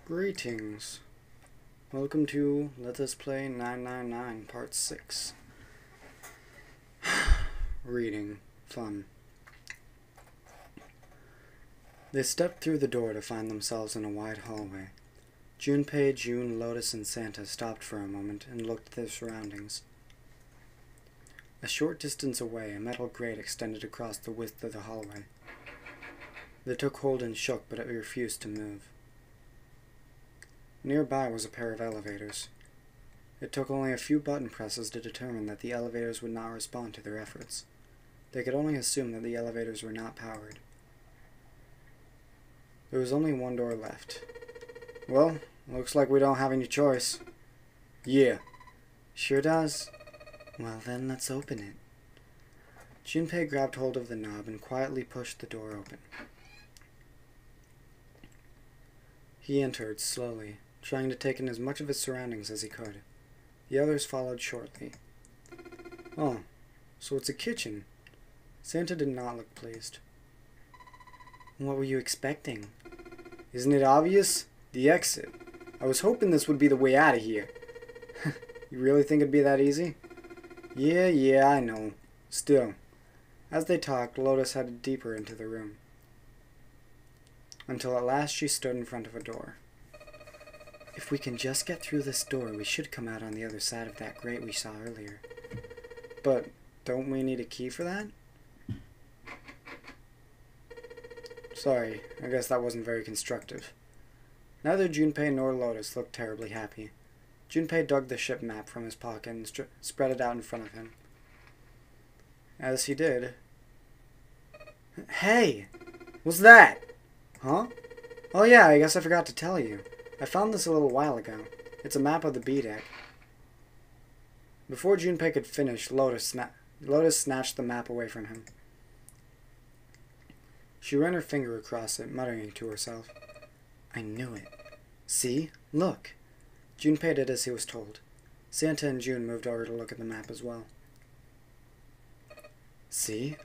Greetings. Welcome to Let Us Play 999 Part 6. Reading. Fun. They stepped through the door to find themselves in a wide hallway. Junpei, June, Lotus, and Santa stopped for a moment and looked at their surroundings. A short distance away, a metal grate extended across the width of the hallway. They took hold and shook, but it refused to move. Nearby was a pair of elevators. It took only a few button presses to determine that the elevators would not respond to their efforts. They could only assume that the elevators were not powered. There was only one door left. Well, looks like we don't have any choice. Yeah. Sure does. Well then, let's open it. Junpei grabbed hold of the knob and quietly pushed the door open. He entered slowly, trying to take in as much of his surroundings as he could. The others followed shortly. Oh, so it's a kitchen. Santa did not look pleased. What were you expecting? Isn't it obvious? The exit. I was hoping this would be the way out of here. You really think it'd be that easy? Yeah, I know. Still. As they talked, Lotus headed deeper into the room, until at last she stood in front of a door. If we can just get through this door, we should come out on the other side of that grate we saw earlier. But don't we need a key for that? Sorry, I guess that wasn't very constructive. Neither Junpei nor Lotus looked terribly happy. Junpei dug the ship map from his pocket and spread it out in front of him. As he did... Hey! What's that? Huh? Oh yeah, I guess I forgot to tell you. I found this a little while ago. It's a map of the B-deck. Before Junpei could finish, Lotus snatched the map away from him. She ran her finger across it, muttering to herself. I knew it. See? Look! Junpei did as he was told. Santa and June moved over to look at the map as well. See?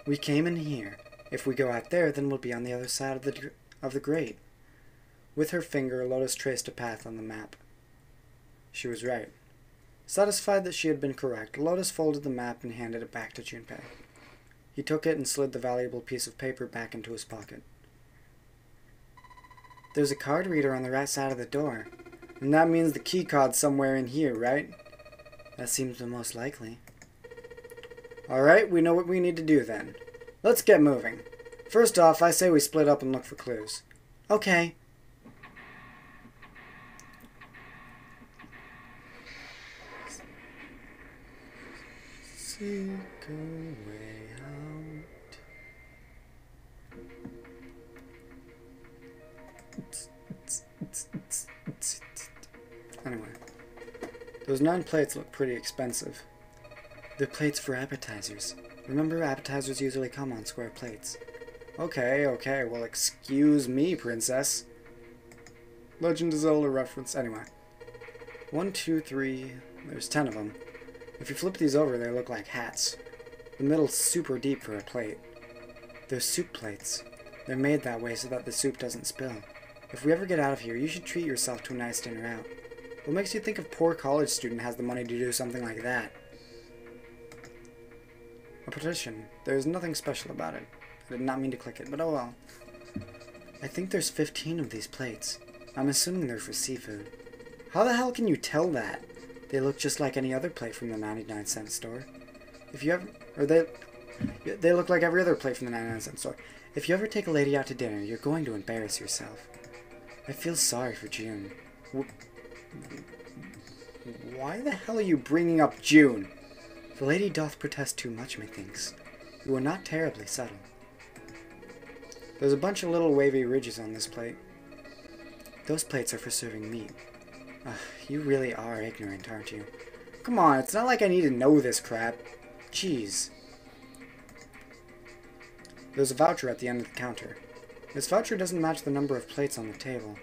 We came in here. If we go out there, then we'll be on the other side of the grate. With her finger, Lotus traced a path on the map. She was right. Satisfied that she had been correct, Lotus folded the map and handed it back to Junpei. He took it and slid the valuable piece of paper back into his pocket. There's a card reader on the right side of the door. And that means the key card's somewhere in here, right? That seems the most likely. Alright, we know what we need to do then. Let's get moving. First off, I say we split up and look for clues. Okay. Seek a way out. Anyway, those 9 plates look pretty expensive. They're plates for appetizers. Remember, appetizers usually come on square plates. Okay, well excuse me, princess. Legend of Zelda reference. Anyway. 1, 2, 3, there's 10 of them. If you flip these over, they look like hats. The middle's super deep for a plate. They're soup plates. They're made that way so that the soup doesn't spill. If we ever get out of here, you should treat yourself to a nice dinner out. What makes you think a poor college student has the money to do something like that? A petition. There's nothing special about it. I did not mean to click it, but oh well. I think there's 15 of these plates. I'm assuming they're for seafood. How the hell can you tell that? They look just like any other plate from the 99-cent store. If you ever... Or they look like every other plate from the 99-cent store. If you ever take a lady out to dinner, you're going to embarrass yourself. I feel sorry for June. Why the hell are you bringing up June? The lady doth protest too much, methinks. You are not terribly subtle. There's a bunch of little wavy ridges on this plate. Those plates are for serving meat. Ugh, you really are ignorant, aren't you? Come on, it's not like I need to know this crap. Jeez. There's a voucher at the end of the counter. This voucher doesn't match the number of plates on the table.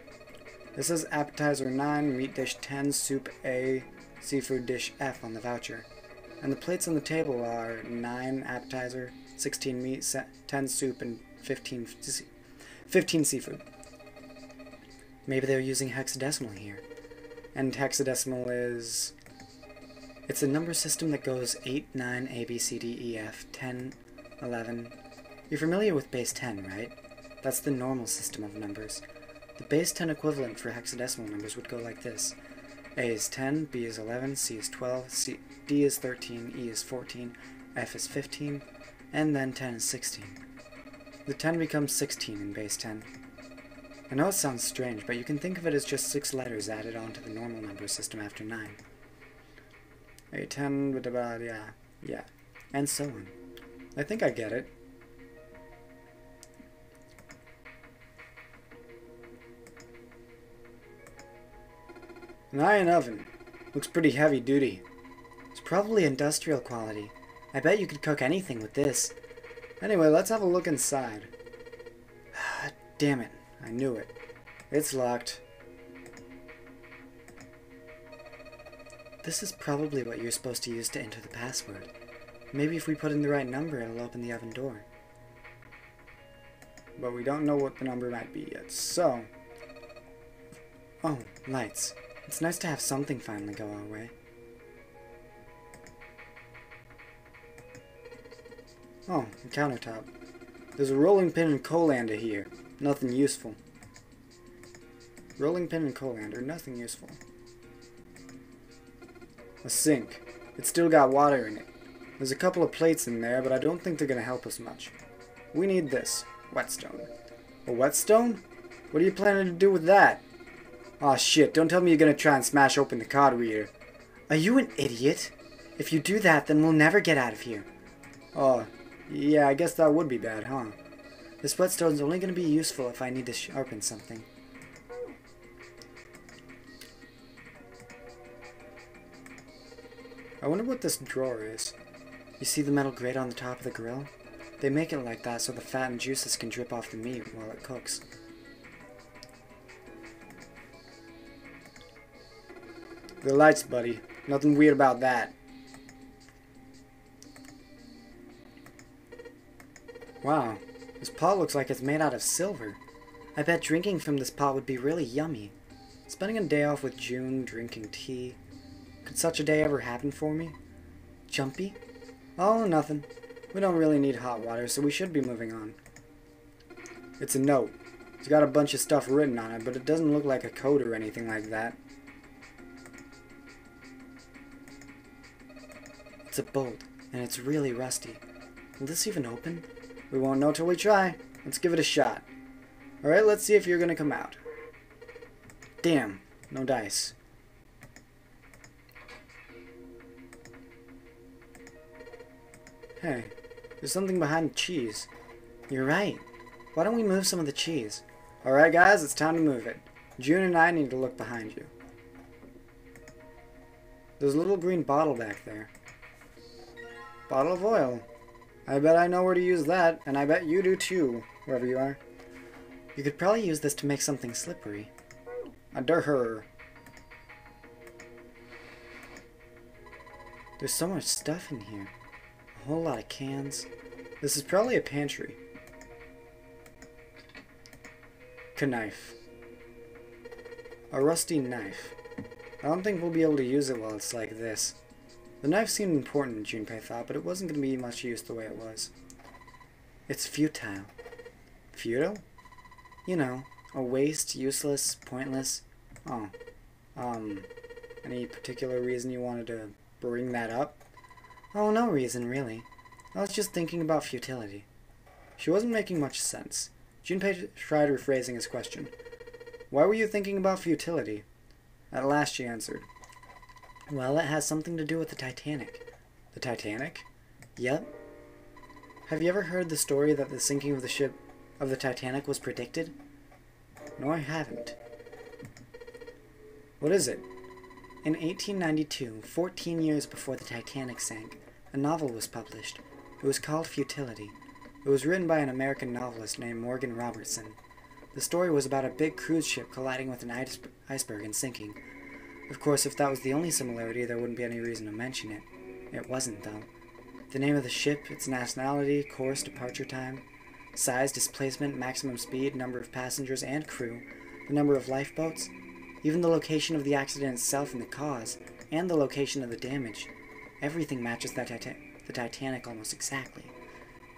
This says appetizer 9, meat dish 10, soup A, seafood dish F on the voucher. And the plates on the table are 9 appetizer, 16 meat, 10 soup, and 15 seafood. Maybe they're using hexadecimal here. And hexadecimal is... It's a number system that goes 8, 9, A, B, C, D, E, F, 10, 11... You're familiar with base 10, right? That's the normal system of numbers. The base 10 equivalent for hexadecimal numbers would go like this. A is 10, B is 11, C is 12, D is 13, E is 14, F is 15, and then 10 is 16. The 10 becomes 16 in base 10. I know it sounds strange, but you can think of it as just 6 letters added onto the normal number system after 9. A 10, yeah, and so on. I think I get it. An iron oven. Looks pretty heavy duty. It's probably industrial quality. I bet you could cook anything with this. Anyway, let's have a look inside. Damn it. I knew it. It's locked. This is probably what you're supposed to use to enter the password. Maybe if we put in the right number, it'll open the oven door. But we don't know what the number might be yet, so... Oh, lights. It's nice to have something finally go our way. Oh, the countertop. There's a rolling pin and colander here. Nothing useful. Rolling pin and colander, nothing useful. A sink. It's still got water in it. There's a couple of plates in there, but I don't think they're gonna help us much. We need this. Whetstone. A whetstone? What are you planning to do with that? Aw shit, don't tell me you're gonna try and smash open the card reader. Are you an idiot? If you do that, then we'll never get out of here. Oh, yeah, I guess that would be bad, huh? This whetstone's only gonna be useful if I need to sharpen something. I wonder what this drawer is. You see the metal grate on the top of the grill? They make it like that so the fat and juices can drip off the meat while it cooks. The lights, buddy. Nothing weird about that. Wow, this pot looks like it's made out of silver. I bet drinking from this pot would be really yummy. Spending a day off with June, drinking tea. Could such a day ever happen for me? Jumpy? Oh, nothing. We don't really need hot water, so we should be moving on. It's a note. It's got a bunch of stuff written on it, but it doesn't look like a code or anything like that. It's a bolt, and it's really rusty. Will this even open? We won't know till we try. Let's give it a shot. Alright, let's see if you're gonna come out. Damn, no dice. Hey, there's something behind the cheese. You're right. Why don't we move some of the cheese? Alright guys, it's time to move it. June and I need to look behind you. There's a little green bottle back there. Bottle of oil. I bet I know where to use that, and I bet you do too, wherever you are. You could probably use this to make something slippery. A her. There's so much stuff in here. A whole lot of cans. This is probably a pantry. Knife. A rusty knife. I don't think we'll be able to use it while it's like this. The knife seemed important, Junpei thought, but it wasn't going to be much use the way it was. It's futile. Futile? You know, a waste, useless, pointless. Oh. Any particular reason you wanted to bring that up? Oh, no reason, really. I was just thinking about futility. She wasn't making much sense. Junpei tried rephrasing his question. Why were you thinking about futility? At last she answered. Well, it has something to do with the Titanic. The Titanic? Yep. Have you ever heard the story that the sinking of the ship of the Titanic was predicted? No, I haven't. What is it? In 1892, 14 years before the Titanic sank, a novel was published. It was called Futility. It was written by an American novelist named Morgan Robertson. The story was about a big cruise ship colliding with an iceberg and sinking. Of course, if that was the only similarity, there wouldn't be any reason to mention it. It wasn't, though. The name of the ship, its nationality, course, departure time, size, displacement, maximum speed, number of passengers, and crew the number of lifeboats, even the location of the accident itself and the cause, and the location of the damage. Everything matches the Titanic almost exactly.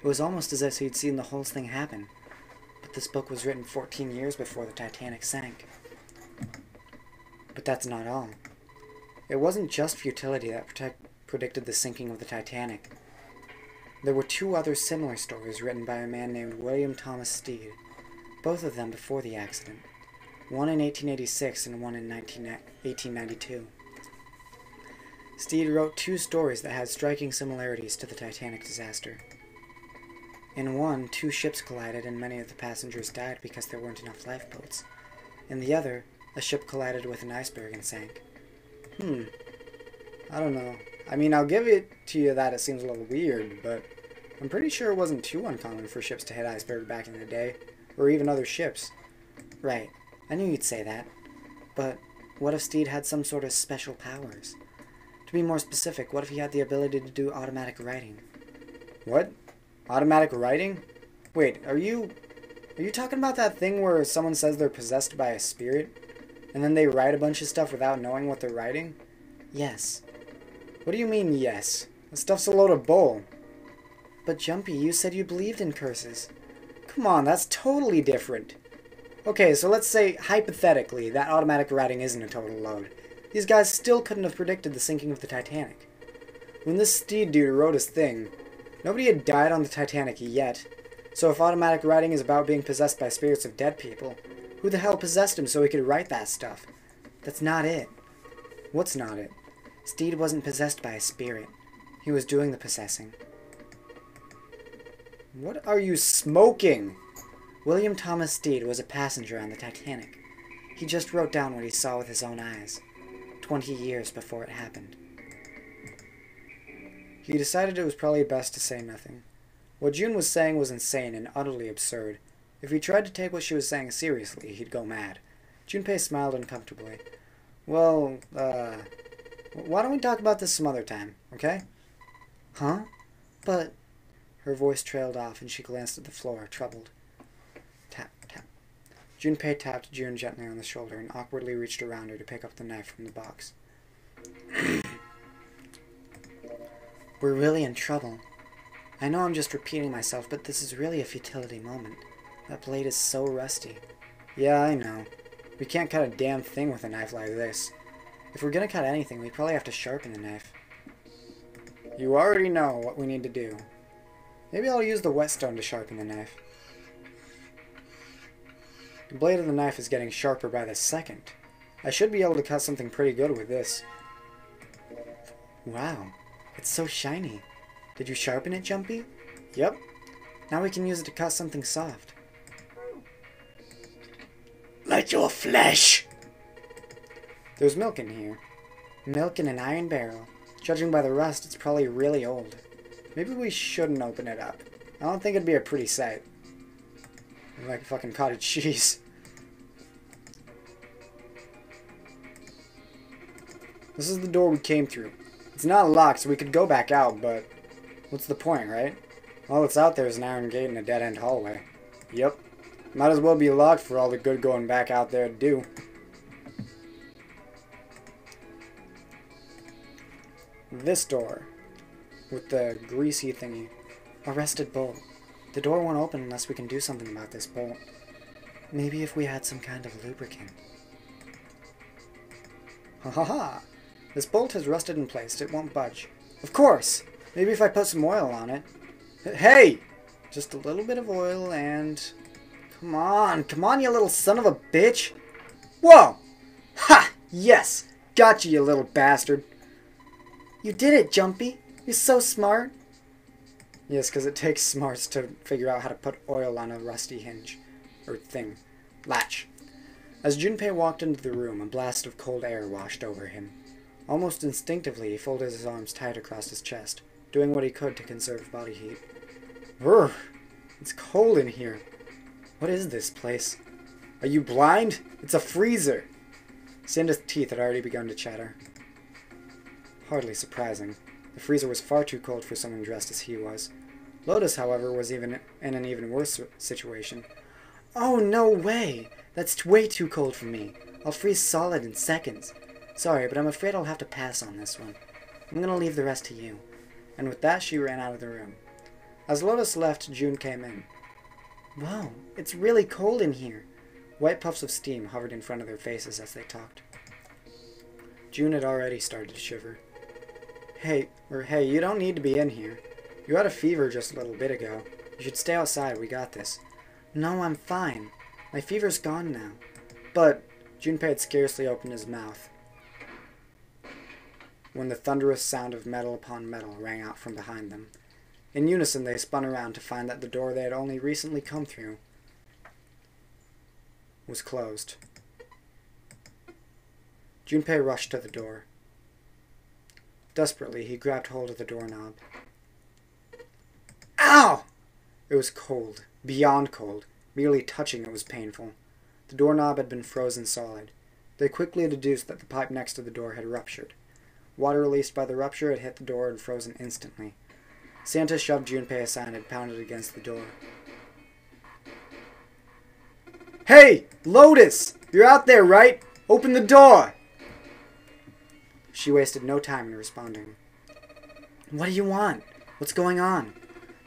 It was almost as if he'd seen the whole thing happen. But this book was written 14 years before the Titanic sank. But that's not all. It wasn't just futility that predicted the sinking of the Titanic. There were two other similar stories written by a man named William Thomas Stead, both of them before the accident, one in 1886 and one in 1892. Stead wrote two stories that had striking similarities to the Titanic disaster. In one, two ships collided and many of the passengers died because there weren't enough lifeboats. In the other, a ship collided with an iceberg and sank. I don't know. I mean, I'll give it to you that it seems a little weird, but I'm pretty sure it wasn't too uncommon for ships to hit iceberg back in the day, or even other ships. Right, I knew you'd say that. But what if Stead had some sort of special powers? To be more specific, what if he had the ability to do automatic writing? What? Automatic writing? Wait, are you talking about that thing where someone says they're possessed by a spirit, and then they write a bunch of stuff without knowing what they're writing? Yes. What do you mean, yes? That stuff's a load of bull. But Jumpy, you said you believed in curses. Come on, that's totally different. Okay, so let's say, hypothetically, that automatic writing isn't a total load. These guys still couldn't have predicted the sinking of the Titanic. When this Stead dude wrote his thing, nobody had died on the Titanic yet. So if automatic writing is about being possessed by spirits of dead people, who the hell possessed him so he could write that stuff? That's not it. What's not it? Stead wasn't possessed by a spirit. He was doing the possessing. What are you smoking? William Thomas Stead was a passenger on the Titanic. He just wrote down what he saw with his own eyes, 20 years before it happened. He decided it was probably best to say nothing. What June was saying was insane and utterly absurd. If he tried to take what she was saying seriously, he'd go mad. Junpei smiled uncomfortably. Well, why don't we talk about this some other time, okay? Huh? But... Her voice trailed off and she glanced at the floor, troubled. Tap, tap. Junpei tapped June gently on the shoulder and awkwardly reached around her to pick up the knife from the box. We're really in trouble. I know I'm just repeating myself, but this is really a futility moment. That blade is so rusty. Yeah, I know. We can't cut a damn thing with a knife like this. If we're gonna cut anything, we probably have to sharpen the knife. You already know what we need to do. Maybe I'll use the whetstone to sharpen the knife. The blade of the knife is getting sharper by the second. I should be able to cut something pretty good with this. Wow, it's so shiny. Did you sharpen it, Jumpy? Yep. Now we can use it to cut something soft. Like your flesh! There's milk in here. Milk in an iron barrel. Judging by the rust, it's probably really old. Maybe we shouldn't open it up. I don't think it'd be a pretty sight. Like fucking cottage cheese. This is the door we came through. It's not locked, so we could go back out, but... what's the point, right? All that's out there is an iron gate and a dead-end hallway. Yep. Might as well be locked for all the good going back out there to do. This door. With the greasy thingy. A rusted bolt. The door won't open unless we can do something about this bolt. Maybe if we had some kind of lubricant. Ha ha ha! This bolt has rusted in place. It won't budge. Of course! Maybe if I put some oil on it. Hey! Just a little bit of oil and... Come on, you little son of a bitch! Whoa! Ha! Yes! Gotcha, you little bastard! You did it, Jumpy! You're so smart! Yes, because it takes smarts to figure out how to put oil on a rusty hinge. Or thing. Latch. As Junpei walked into the room, a blast of cold air washed over him. Almost instinctively, he folded his arms tight across his chest, doing what he could to conserve body heat. Brr! It's cold in here. What is this place? Are you blind? It's a freezer! Sanda's teeth had already begun to chatter. Hardly surprising. The freezer was far too cold for someone dressed as he was. Lotus, however, was in an even worse situation. Oh, no way! That's way too cold for me. I'll freeze solid in seconds. Sorry, but I'm afraid I'll have to pass on this one. I'm gonna leave the rest to you. And with that, she ran out of the room. As Lotus left, June came in. Whoa, it's really cold in here. White puffs of steam hovered in front of their faces as they talked. June had already started to shiver. Hey, you don't need to be in here. You had a fever just a little bit ago. You should stay outside, we got this. No, I'm fine. My fever's gone now. But Junpei had scarcely opened his mouth when the thunderous sound of metal upon metal rang out from behind them. In unison, they spun around to find that the door they had only recently come through was closed. Junpei rushed to the door. Desperately, he grabbed hold of the doorknob. Ow! It was cold, beyond cold. Merely touching it was painful. The doorknob had been frozen solid. They quickly deduced that the pipe next to the door had ruptured. Water released by the rupture had hit the door and frozen instantly. Santa shoved Junpei aside and pounded against the door. Hey! Lotus! You're out there, right? Open the door! She wasted no time in responding. What do you want? What's going on?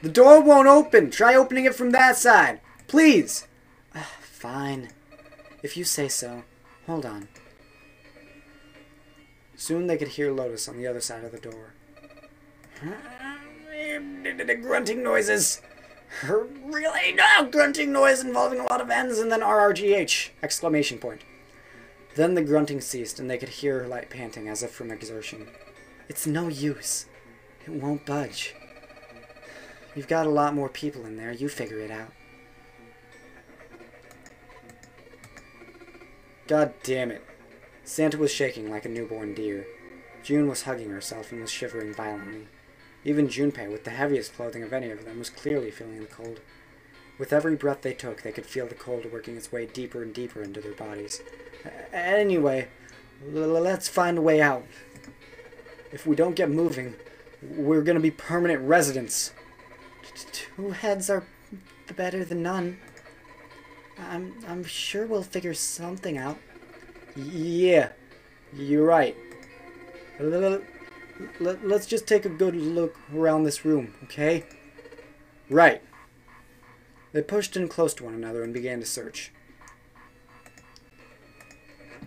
The door won't open! Try opening it from that side! Please! Fine. If you say so. Hold on. Soon they could hear Lotus on the other side of the door. Grunting noises! Really loud grunting noise involving a lot of N's and then RRGH! Exclamation point. Then the grunting ceased and they could hear her light panting as if from exertion. It's no use. It won't budge. You've got a lot more people in there. You figure it out. God damn it. Santa was shaking like a newborn deer. June was hugging herself and was shivering violently. Even Junpei, with the heaviest clothing of any of them, was clearly feeling the cold. With every breath they took, they could feel the cold working its way deeper and deeper into their bodies. Anyway, let's find a way out. If we don't get moving, we're gonna be permanent residents. Two heads are better than none. I'm sure we'll figure something out. Yeah, you're right. Let's just take a good look around this room, okay? Right. They pushed in close to one another and began to search.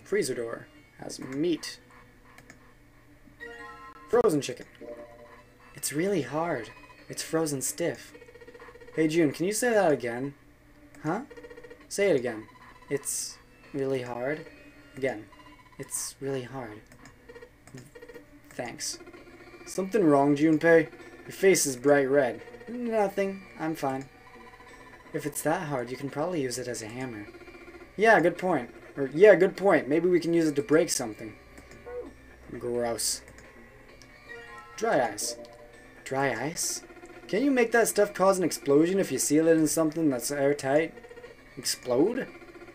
Freezer door has meat. Frozen chicken. It's really hard. It's frozen stiff. Hey June, can you say that again? Huh? Say it again. It's really hard. Again. It's really hard. Thanks. Something wrong, Junpei? Your face is bright red. Nothing. I'm fine. If it's that hard, you can probably use it as a hammer. Yeah, good point. Or, yeah, good point. Maybe we can use it to break something. Gross. Dry ice. Dry ice? Can't you make that stuff cause an explosion if you seal it in something that's airtight? Explode?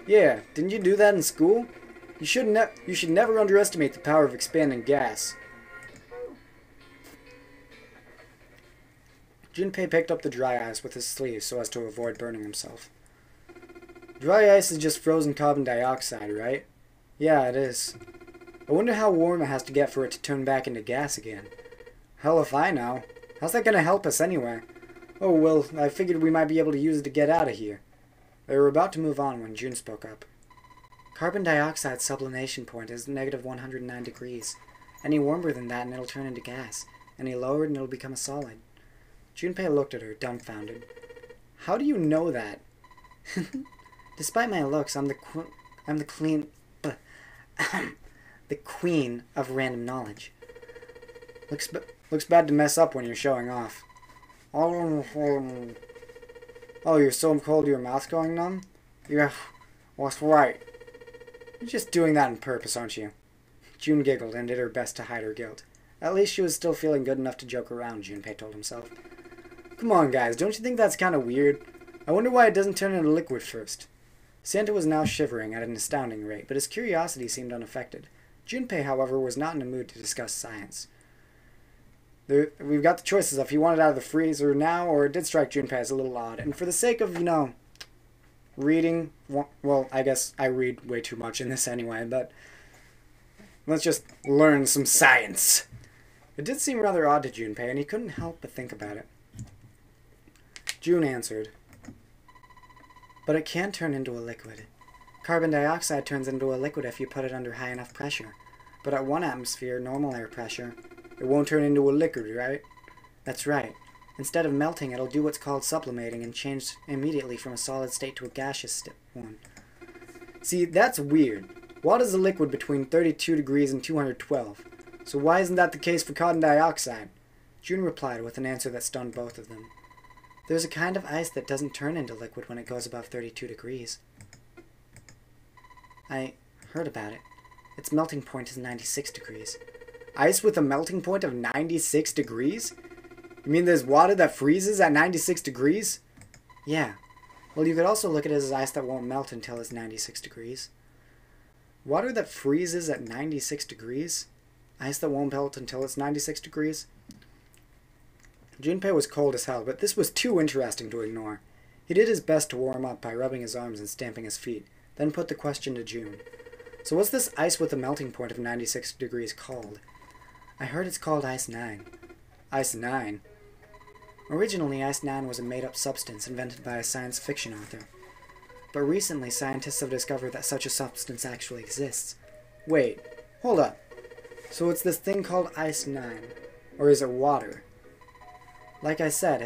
Yeah, didn't you do that in school? You should never underestimate the power of expanding gas. Junpei picked up the dry ice with his sleeve so as to avoid burning himself. Dry ice is just frozen carbon dioxide, right? Yeah, it is. I wonder how warm it has to get for it to turn back into gas again. Hell if I know. How's that gonna help us anyway? Oh, well, I figured we might be able to use it to get out of here. They were about to move on when June spoke up. Carbon dioxide's sublimation point is negative 109 degrees. Any warmer than that and it'll turn into gas. Any lower and it'll become a solid. Junpei looked at her, dumbfounded. How do you know that? Despite my looks, I'm the queen of random knowledge. Looks bad to mess up when you're showing off. Oh, you're so cold your mouth's going numb? Yeah, that's right. You're just doing that on purpose, aren't you? June giggled and did her best to hide her guilt. At least she was still feeling good enough to joke around, Junpei told himself. Come on, guys, don't you think that's kind of weird? I wonder why it doesn't turn into liquid first. Santa was now shivering at an astounding rate, but his curiosity seemed unaffected. Junpei, however, was not in a mood to discuss science. We've got the choices of if he wanted out of the freezer now, or it did strike Junpei as a little odd, and for the sake of, reading, well, I guess I read way too much in this anyway, but let's just learn some science. It did seem rather odd to Junpei, and he couldn't help but think about it. June answered, "But it can turn into a liquid. Carbon dioxide turns into a liquid if you put it under high enough pressure. But at 1 atmosphere, normal air pressure, it won't turn into a liquid, right?" "That's right. Instead of melting, it'll do what's called sublimating and change immediately from a solid state to a gaseous one." See, that's weird. Water is a liquid between 32 degrees and 212. So why isn't that the case for carbon dioxide? June replied with an answer that stunned both of them. "There's a kind of ice that doesn't turn into liquid when it goes above 32 degrees. I heard about it. Its melting point is 96 degrees. Ice with a melting point of 96 degrees? You mean there's water that freezes at 96 degrees? Yeah. Well, you could also look at it as ice that won't melt until it's 96 degrees. Water that freezes at 96 degrees? Ice that won't melt until it's 96 degrees? Junpei was cold as hell, but this was too interesting to ignore. He did his best to warm up by rubbing his arms and stamping his feet, then put the question to June. "So what's this ice with a melting point of 96 degrees called?" "I heard it's called Ice 9. "Ice 9? "Originally, Ice 9 was a made-up substance invented by a science fiction author. But recently, scientists have discovered that such a substance actually exists." "Wait, hold up. So it's this thing called Ice 9. Or is it water?" "Like I said,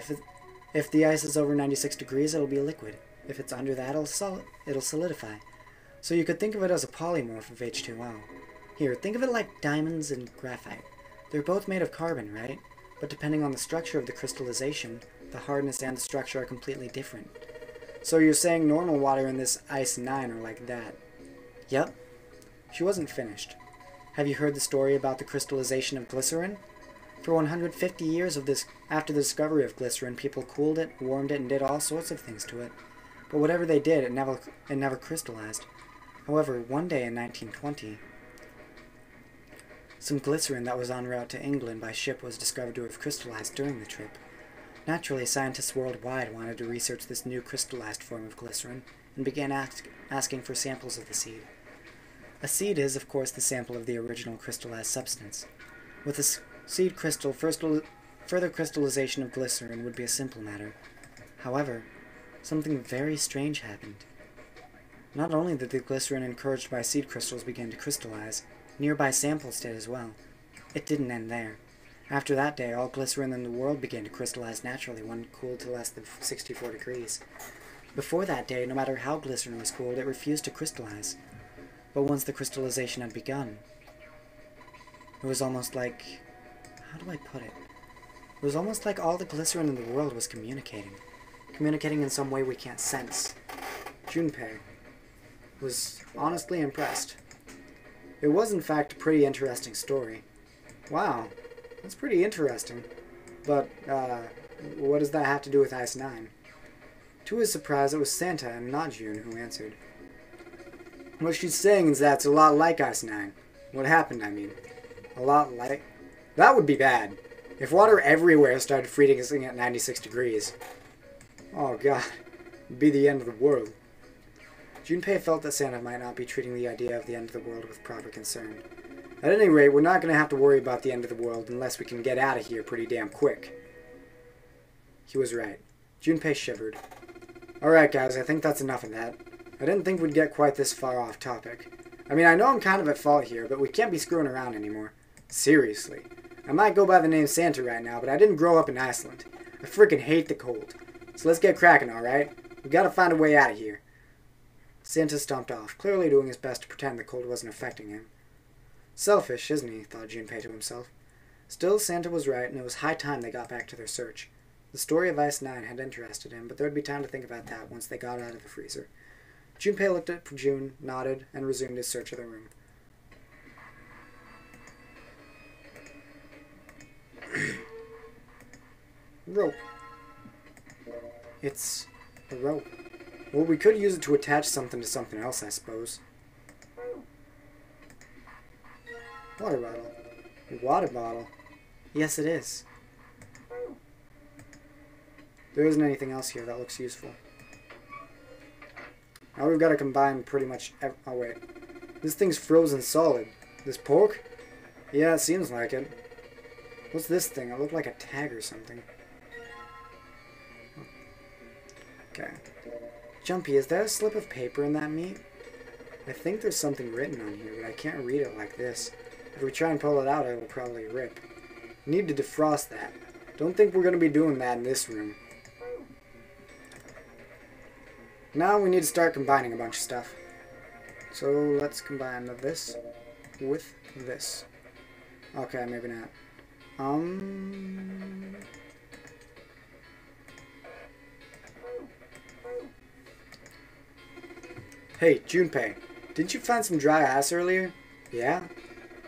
if the ice is over 96 degrees, it'll be a liquid. If it's under that, it'll solidify. So you could think of it as a polymorph of H2O. Here, think of it like diamonds and graphite. They're both made of carbon, right? But depending on the structure of the crystallization, the hardness and the structure are completely different. So you're saying normal water and this Ice 9 are like that?" "Yep." She wasn't finished. "Have you heard the story about the crystallization of glycerin? For 150 years after the discovery of glycerin, people cooled it, warmed it, and did all sorts of things to it. But whatever they did, it never crystallized. However, one day in 1920, some glycerin that was en route to England by ship was discovered to have crystallized during the trip. Naturally, scientists worldwide wanted to research this new crystallized form of glycerin and began asking for samples of the seed. A seed is, of course, the sample of the original crystallized substance. With a seed crystal, further crystallization of glycerin would be a simple matter. However, something very strange happened. Not only did the glycerin encouraged by seed crystals begin to crystallize, nearby samples did as well. It didn't end there. After that day, all glycerin in the world began to crystallize naturally when cooled to less than 64 degrees. Before that day, no matter how glycerin was cooled, it refused to crystallize. But once the crystallization had begun, it was almost like... how do I put it? It was almost like all the glycerin in the world was communicating. Communicating in some way we can't sense. Junpei was honestly impressed. It was, in fact, a pretty interesting story. Wow, that's pretty interesting. But, what does that have to do with Ice 9? To his surprise, it was Santa and not June who answered. What she's saying is that it's a lot like Ice 9. What happened, I mean. A lot like... That would be bad. If water everywhere started freezing at 96 degrees. Oh god, it'd be the end of the world. Junpei felt that Santa might not be treating the idea of the end of the world with proper concern. At any rate, we're not going to have to worry about the end of the world unless we can get out of here pretty damn quick. He was right. Junpei shivered. Alright guys, I think that's enough of that. I didn't think we'd get quite this far off topic. I mean, I know I'm kind of at fault here, but we can't be screwing around anymore. Seriously. I might go by the name Santa right now, but I didn't grow up in Iceland. I frickin' hate the cold. So let's get cracking, alright? We gotta find a way out of here. Santa stomped off, clearly doing his best to pretend the cold wasn't affecting him. Selfish, isn't he? Thought Junpei to himself. Still, Santa was right, and it was high time they got back to their search. The story of Ice 9 had interested him, but there would be time to think about that once they got out of the freezer. Junpei looked at June, nodded, and resumed his search of the room. Rope. It's a rope. Well, we could use it to attach something to something else, I suppose. Water bottle. A water bottle? Yes, it is. There isn't anything else here that looks useful. Now we've got to combine pretty much... Oh, wait. This thing's frozen solid. This pork? Yeah, it seems like it. What's this thing? It looked like a tag or something. Okay. Jumpy, is there a slip of paper in that meat? I think there's something written on here, but I can't read it like this. If we try and pull it out, it will probably rip. Need to defrost that. Don't think we're going to be doing that in this room. Now we need to start combining a bunch of stuff. So let's combine this with this. Okay, maybe not. Hey, Junpei, didn't you find some dry ice earlier? Yeah?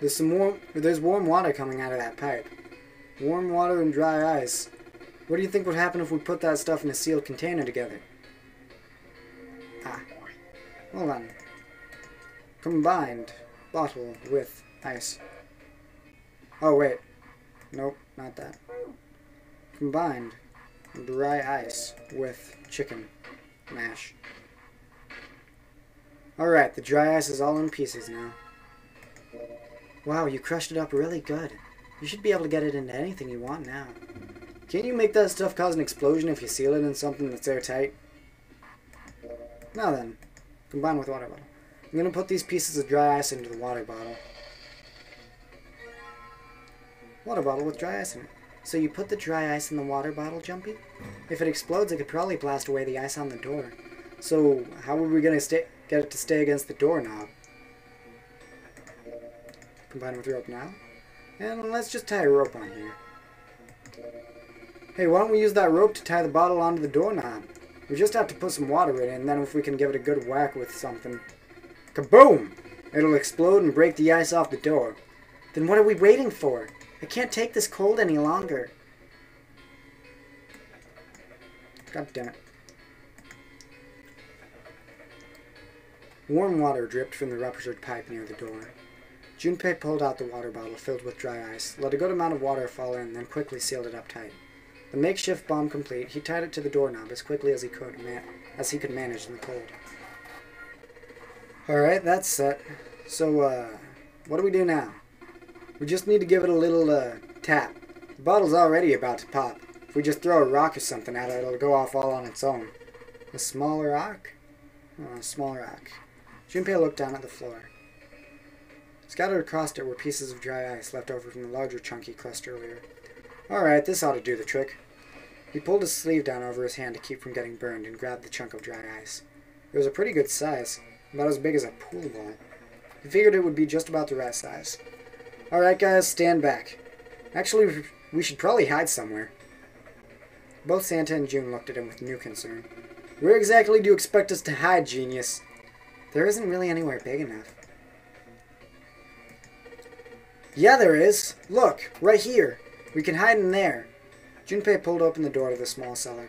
There's warm water coming out of that pipe. Warm water and dry ice. What do you think would happen if we put that stuff in a sealed container together? Hold on. Combined bottle with ice. Oh, wait. Nope, not that. Combined dry ice with chicken mash. Alright, the dry ice is all in pieces now. Wow, you crushed it up really good. You should be able to get it into anything you want now. Can't you make that stuff cause an explosion if you seal it in something that's airtight? Now then, combine with water bottle. I'm going to put these pieces of dry ice into the water bottle. Water bottle with dry ice in it. So you put the dry ice in the water bottle, Jumpy? If it explodes, it could probably blast away the ice on the door. So how are we going to get it to stay against the doorknob? Combine with rope now. And let's just tie a rope on here. Hey, why don't we use that rope to tie the bottle onto the doorknob? We just have to put some water in it, and then if we can give it a good whack with something... Kaboom! It'll explode and break the ice off the door. Then what are we waiting for? I can't take this cold any longer. God damn it. Warm water dripped from the ruptured pipe near the door. Junpei pulled out the water bottle filled with dry ice, let a good amount of water fall in, then quickly sealed it up tight. The makeshift bomb complete, he tied it to the doorknob as quickly as he could manage in the cold. Alright, that's set. So, what do we do now? We just need to give it a little, tap. The bottle's already about to pop. If we just throw a rock or something at it, it'll go off all on its own. A small rock? Oh, a small rock. Junpei looked down at the floor. Scattered across it were pieces of dry ice left over from the larger chunk he crushed earlier. Alright, this ought to do the trick. He pulled his sleeve down over his hand to keep from getting burned and grabbed the chunk of dry ice. It was a pretty good size, about as big as a pool ball. He figured it would be just about the right size. Alright guys, stand back. Actually, we should probably hide somewhere. Both Santa and June looked at him with new concern. Where exactly do you expect us to hide, genius? There isn't really anywhere big enough. Yeah, there is. Look, right here. We can hide in there. Junpei pulled open the door to the small cellar.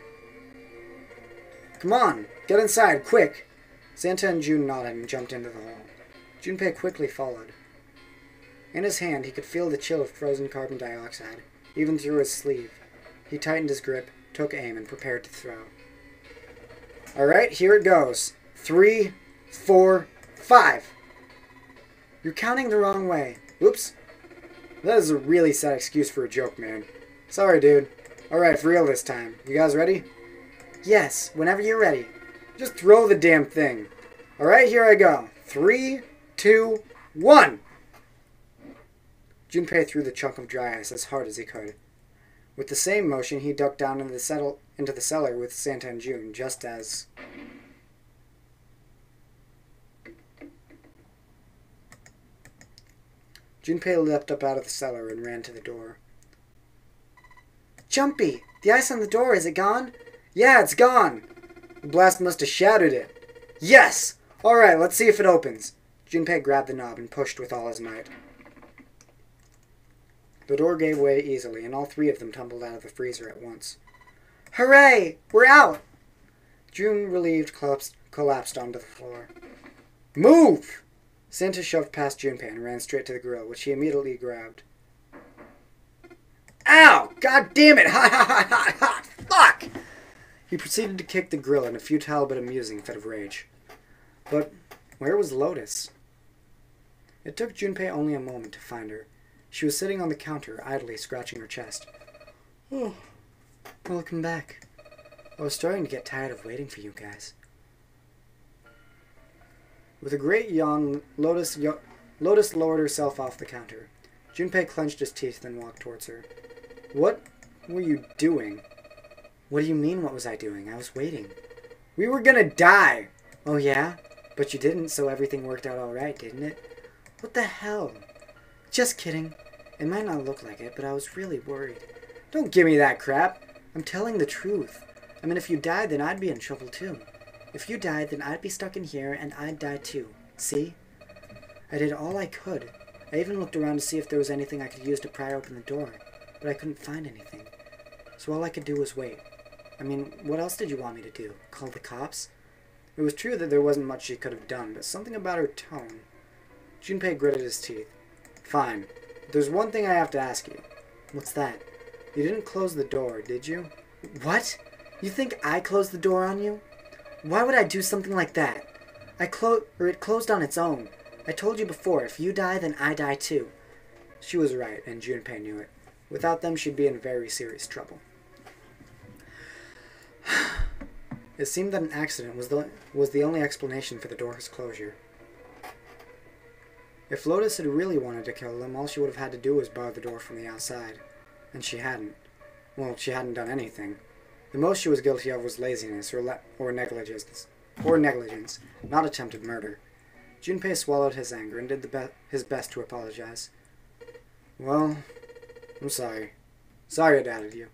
Come on, get inside, quick. Santa and June nodded and jumped into the hole. Junpei quickly followed. In his hand, he could feel the chill of frozen carbon dioxide, even through his sleeve. He tightened his grip, took aim, and prepared to throw. Alright, here it goes. 3, 4, 5. You're counting the wrong way. Oops. That is a really sad excuse for a joke, man. Sorry, dude. Alright, for real this time. You guys ready? Yes, whenever you're ready. Just throw the damn thing. Alright, here I go. 3, 2, 1. Junpei threw the chunk of dry ice as hard as he could. With the same motion, he ducked down into the cellar with Santa and June, just as... Junpei leapt up out of the cellar and ran to the door. Jumpy! The ice on the door, is it gone? Yeah, it's gone! The blast must have shattered it. Yes! Alright, let's see if it opens. Junpei grabbed the knob and pushed with all his might. The door gave way easily, and all three of them tumbled out of the freezer at once. Hooray! We're out! June, relieved, collapsed onto the floor. Move! Santa shoved past Junpei and ran straight to the grill, which he immediately grabbed. Ow! God damn it! Ha ha ha ha ha! Fuck! He proceeded to kick the grill in a futile but amusing fit of rage. But where was Lotus? It took Junpei only a moment to find her. She was sitting on the counter, idly scratching her chest. Oh, welcome back. I was starting to get tired of waiting for you guys. With a great yawn, Lotus lowered herself off the counter. Junpei clenched his teeth and walked towards her. What were you doing? What do you mean, what was I doing? I was waiting. We were gonna die! Oh yeah? But you didn't, so everything worked out alright, didn't it? What the hell? Just kidding. It might not look like it, but I was really worried. Don't give me that crap. I'm telling the truth. I mean, if you died, then I'd be in trouble too. If you died, then I'd be stuck in here, and I'd die too. See? I did all I could. I even looked around to see if there was anything I could use to pry open the door, but I couldn't find anything. So all I could do was wait. I mean, what else did you want me to do? Call the cops? It was true that there wasn't much she could have done, but something about her tone. Junpei gritted his teeth. Fine. There's one thing I have to ask you. What's that? You didn't close the door, did you? What? You think I closed the door on you? Why would I do something like that? It closed on its own. I told you before, if you die, then I die too. She was right, and Junpei knew it. Without them, she'd be in very serious trouble. It seemed that an accident was the only explanation for the door's closure. If Lotus had really wanted to kill them, all she would have had to do was bar the door from the outside. And she hadn't. Well, she hadn't done anything. The most she was guilty of was laziness or negligence, not attempted murder. Junpei swallowed his anger and did his best to apologize. Well, I'm sorry. Sorry I doubted you.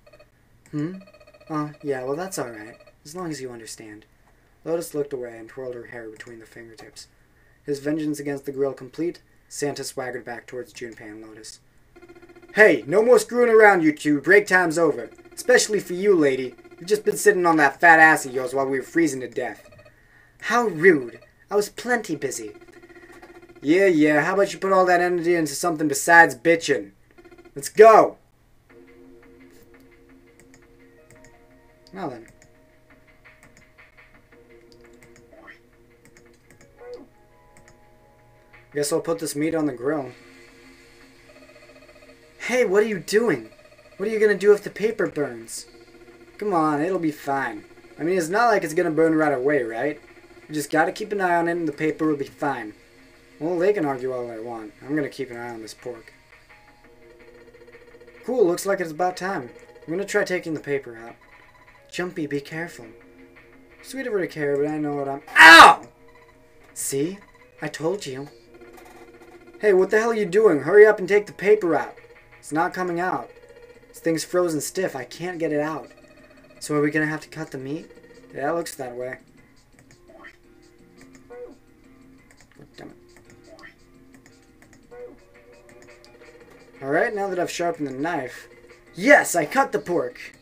Oh, yeah, well that's alright, as long as you understand. Lotus looked away and twirled her hair between the fingertips. His vengeance against the grill complete, Santa swaggered back towards Junpei and Lotus. Hey, no more screwing around, you two. Break time's over. Especially for you, lady. You've just been sitting on that fat ass of yours while we were freezing to death. How rude. I was plenty busy. Yeah, how about you put all that energy into something besides bitching? Let's go! Now then. Guess I'll put this meat on the grill. Hey, what are you doing? What are you gonna do if the paper burns? Come on, it'll be fine. I mean, it's not like it's gonna burn right away, right? You just gotta keep an eye on it and the paper will be fine. Well, they can argue all they want. I'm gonna keep an eye on this pork. Cool, looks like it's about time. I'm gonna try taking the paper out. Jumpy, be careful. Sweet of her to care, but I know what I'm... Ow! See? I told you. Hey, what the hell are you doing? Hurry up and take the paper out. It's not coming out. This thing's frozen stiff. I can't get it out. So are we gonna have to cut the meat? Yeah, it looks that way. Oh, damn it. Alright, now that I've sharpened the knife... Yes, I cut the pork!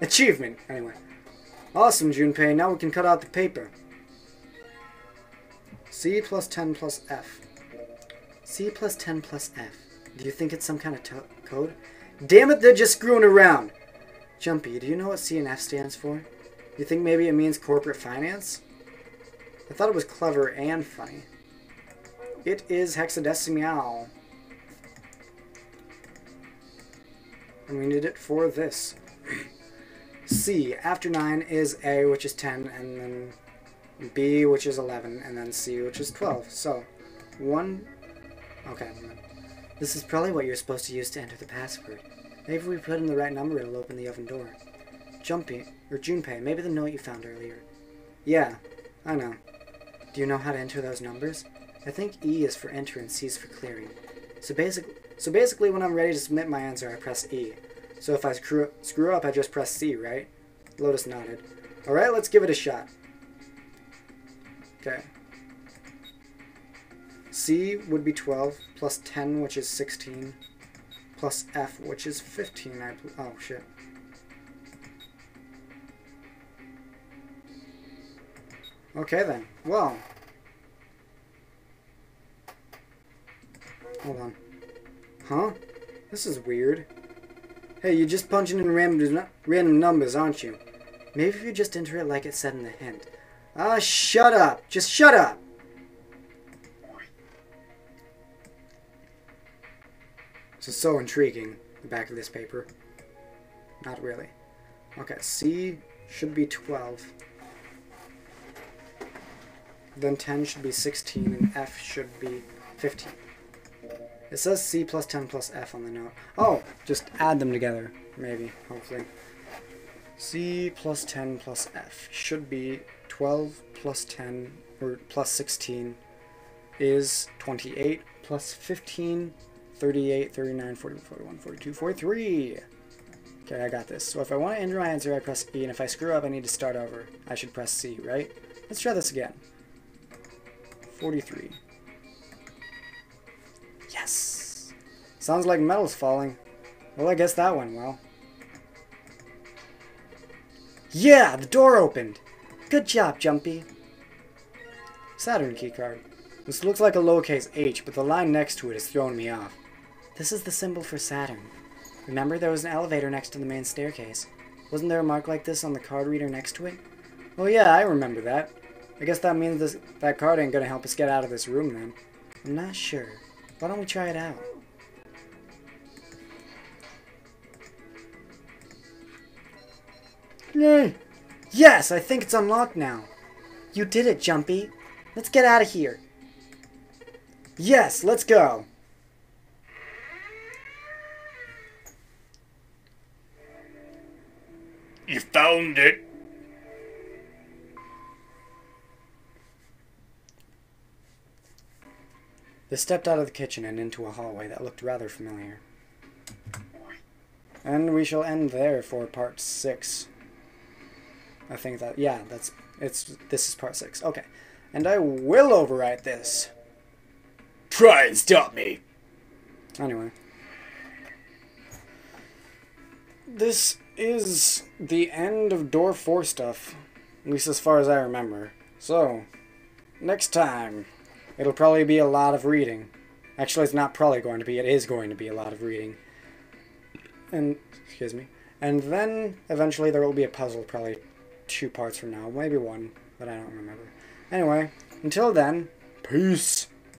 Achievement, anyway. Awesome, Junpei. Now we can cut out the paper. C plus 10 plus F. C plus 10 plus F. Do you think it's some kind of code? Damn it, they're just screwing around! Jumpy, do you know what C and F stands for? You think maybe it means corporate finance? I thought it was clever and funny. It is hexadecimal. And we need it for this. C, after 9 is A, which is 10, and then B, which is 11, and then C, which is 12. So, 1... Okay, this is probably what you're supposed to use to enter the password. Maybe if we put in the right number, it'll open the oven door. Junpei, maybe the note you found earlier. Yeah, I know. Do you know how to enter those numbers? I think E is for enter and C is for clearing. So basically, when I'm ready to submit my answer, I press E. So if I screw up, I just press C, right? Lotus nodded. Alright, let's give it a shot. Okay. C would be 12, plus 10, which is 16, plus F, which is 15. Oh, shit. Okay, then. Well. Hold on. Huh? This is weird. Hey, you're just punching in random numbers, aren't you? Maybe if you just enter it like it said in the hint. Ah, shut up. Just shut up. This is so intriguing, the back of this paper. Not really. Okay, C should be 12. Then 10 should be 16, and F should be 15. It says C plus 10 plus F on the note. Oh, just add them together, maybe, hopefully. C plus 10 plus F should be 12 plus 10, or plus 16 is 28, plus 15, 38, 39, 40, 41, 42, 43. Okay, I got this. So if I want to enter my answer, I press E, and if I screw up, I need to start over. I should press C, right? Let's try this again. 43. Yes! Sounds like metal's falling. Well, I guess that went well. Yeah! The door opened! Good job, Jumpy. Saturn keycard. This looks like a lowercase h, but the line next to it is throwing me off. This is the symbol for Saturn. Remember, there was an elevator next to the main staircase. Wasn't there a mark like this on the card reader next to it? Oh yeah, I remember that. I guess that means that card ain't gonna help us get out of this room then. I'm not sure. Why don't we try it out? Yay! Yes, I think it's unlocked now. You did it, Jumpy. Let's get out of here. Yes, let's go. You found it. They stepped out of the kitchen and into a hallway that looked rather familiar. And we shall end there for part 6. I think that, yeah, this is part 6. Okay. And I will overwrite this. Try and stop me. Anyway. This is the end of door 4 stuff. At least as far as I remember. So, next time, it'll probably be a lot of reading. Actually, it's not probably going to be. It is going to be a lot of reading. And, excuse me. And then, eventually, there will be a puzzle, probably 2 parts from now. Maybe 1, but I don't remember. Anyway, until then, peace!